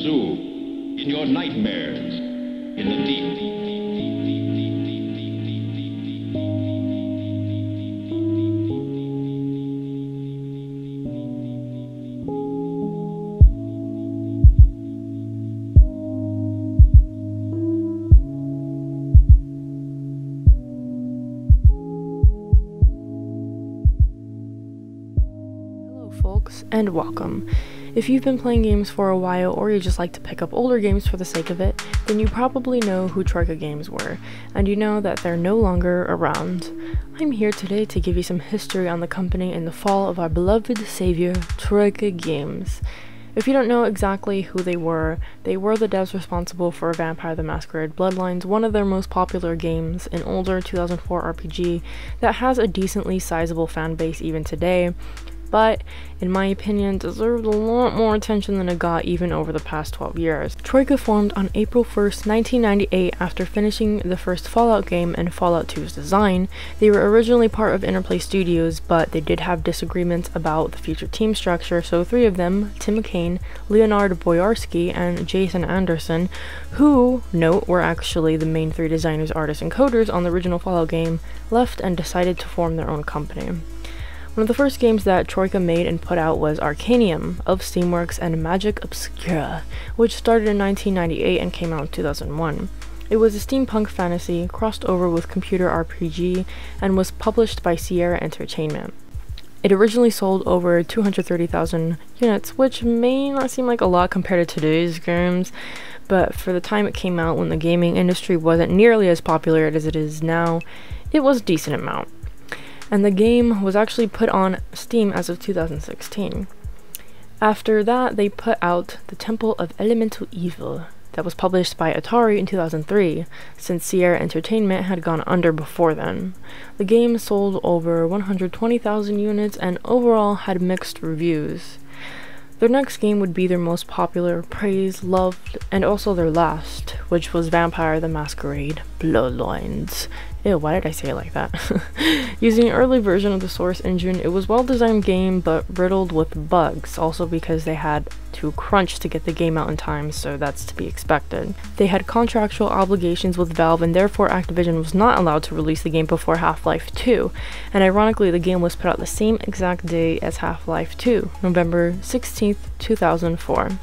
pursue, in your nightmares, in the deep. Folks, and welcome. If you've been playing games for a while or you just like to pick up older games for the sake of it, then you probably know who Troika games were, and you know that they're no longer around. I'm here today to give you some history on the company and the fall of our beloved savior, Troika Games. If you don't know exactly who they were the devs responsible for Vampire the Masquerade Bloodlines, one of their most popular games, an older 2004 RPG that has a decently sizable fan base even today, but, in my opinion, deserved a lot more attention than it got even over the past 12 years. Troika formed on April 1st, 1998 after finishing the first Fallout game and Fallout 2's design. They were originally part of Interplay Studios, but they did have disagreements about the future team structure, so three of them, Tim McCain, Leonard Boyarsky, and Jason Anderson, who, note, were actually the main three designers, artists, and coders on the original Fallout game, left and decided to form their own company. One of the first games that Troika made and put out was Arcanium of Steamworks and Magic Obscura, which started in 1998 and came out in 2001. It was a steampunk fantasy crossed over with computer RPG and was published by Sierra Entertainment. It originally sold over 230,000 units, which may not seem like a lot compared to today's games, but for the time it came out when the gaming industry wasn't nearly as popular as it is now, it was a decent amount. And the game was actually put on Steam as of 2016. After that, they put out The Temple of Elemental Evil, that was published by Atari in 2003, since Sierra Entertainment had gone under before then. The game sold over 120,000 units and overall had mixed reviews. Their next game would be their most popular, praised, loved, and also their last, which was Vampire the Masquerade Bloodlines. Ew, why did I say it like that? Using an early version of the Source engine, it was a well-designed game, but riddled with bugs, also because they had to crunch to get the game out in time, so that's to be expected. They had contractual obligations with Valve, and therefore Activision was not allowed to release the game before Half-Life 2, and ironically the game was put out the same exact day as Half-Life 2, November 16th, 2004.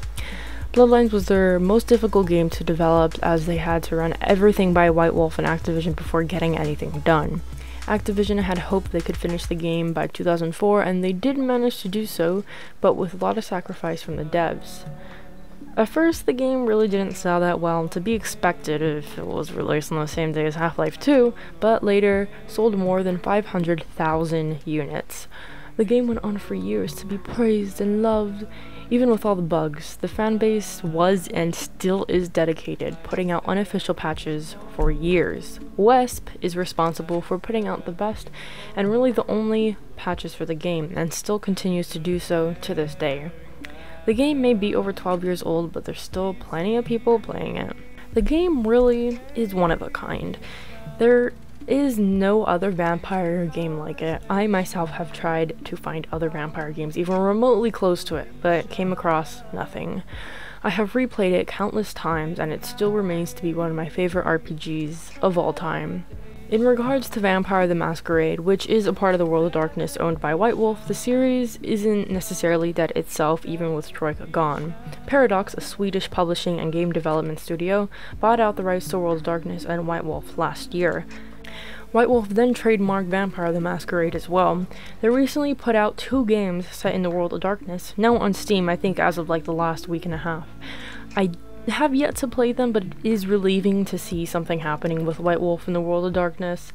Bloodlines was their most difficult game to develop as they had to run everything by White Wolf and Activision before getting anything done. Activision had hoped they could finish the game by 2004 and they did manage to do so, but with a lot of sacrifice from the devs. At first the game really didn't sell that well, to be expected if it was released on the same day as Half-Life 2, but later sold more than 500,000 units. The game went on for years to be praised and loved. Even with all the bugs, the fanbase was and still is dedicated, putting out unofficial patches for years. Wesp is responsible for putting out the best and really the only patches for the game, and still continues to do so to this day. The game may be over 12 years old, but there's still plenty of people playing it. The game really is one of a kind. There is no other vampire game like it. I myself have tried to find other vampire games even remotely close to it, but came across nothing. I have replayed it countless times and it still remains to be one of my favorite RPGs of all time. In regards to Vampire the Masquerade, which is a part of the World of Darkness owned by White Wolf, the series isn't necessarily dead itself even with Troika gone. Paradox, a Swedish publishing and game development studio, bought out the rights to World of Darkness and White Wolf last year. White Wolf then trademarked Vampire the Masquerade as well. They recently put out 2 games set in the World of Darkness, now on Steam I think as of like the last week and a half. I have yet to play them, but it is relieving to see something happening with White Wolf in the World of Darkness.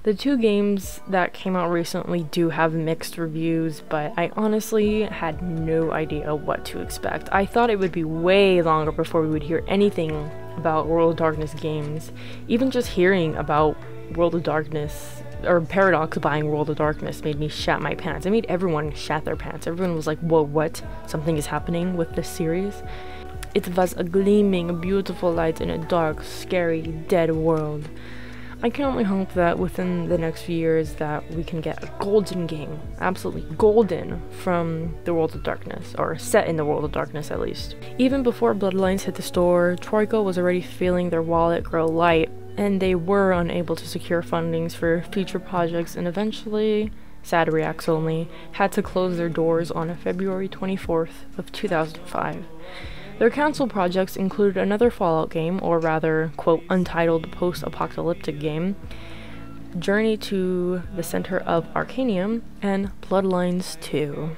The 2 games that came out recently do have mixed reviews, but I honestly had no idea what to expect. I thought it would be way longer before we would hear anything about World of Darkness games. Even just hearing about World of Darkness, or Paradox buying World of Darkness, made me shat my pants. It made everyone shat their pants. Everyone was like, whoa, what? Something is happening with this series? It was a gleaming, beautiful light in a dark, scary, dead world. I can only hope that within the next few years that we can get a golden game, absolutely golden, from the World of Darkness, or set in the World of Darkness at least. Even before Bloodlines hit the store, Troika was already feeling their wallet grow light, and they were unable to secure fundings for future projects, and eventually, sad reacts only, had to close their doors on February 24th of 2005. Their cancelled projects included another Fallout game, or rather, quote, untitled post-apocalyptic game, Journey to the Center of Arcanium, and Bloodlines 2.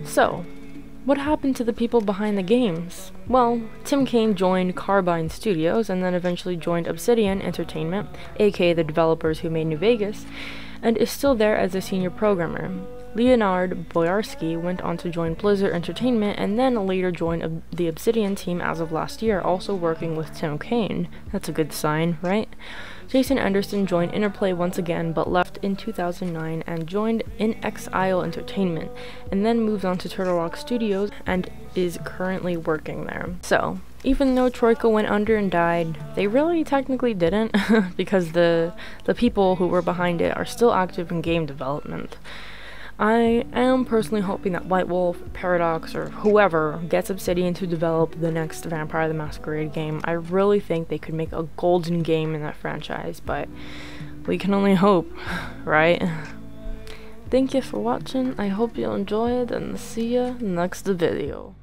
So, what happened to the people behind the games? Well, Tim Cain joined Carbine Studios and then eventually joined Obsidian Entertainment, aka the developers who made New Vegas, and is still there as a senior programmer. Leonard Boyarsky went on to join Blizzard Entertainment and then later joined the Obsidian team as of last year, also working with Tim Cain. That's a good sign, right? Jason Anderson joined Interplay once again, but left in 2009 and joined In Exile Entertainment, and then moved on to Turtle Rock Studios and is currently working there. So, even though Troika went under and died, they really technically didn't, because the people who were behind it are still active in game development. I am personally hoping that White Wolf, Paradox, or whoever gets Obsidian to develop the next Vampire the Masquerade game. I really think they could make a golden game in that franchise, but we can only hope, right? Thank you for watching, I hope you enjoyed, and see ya next video.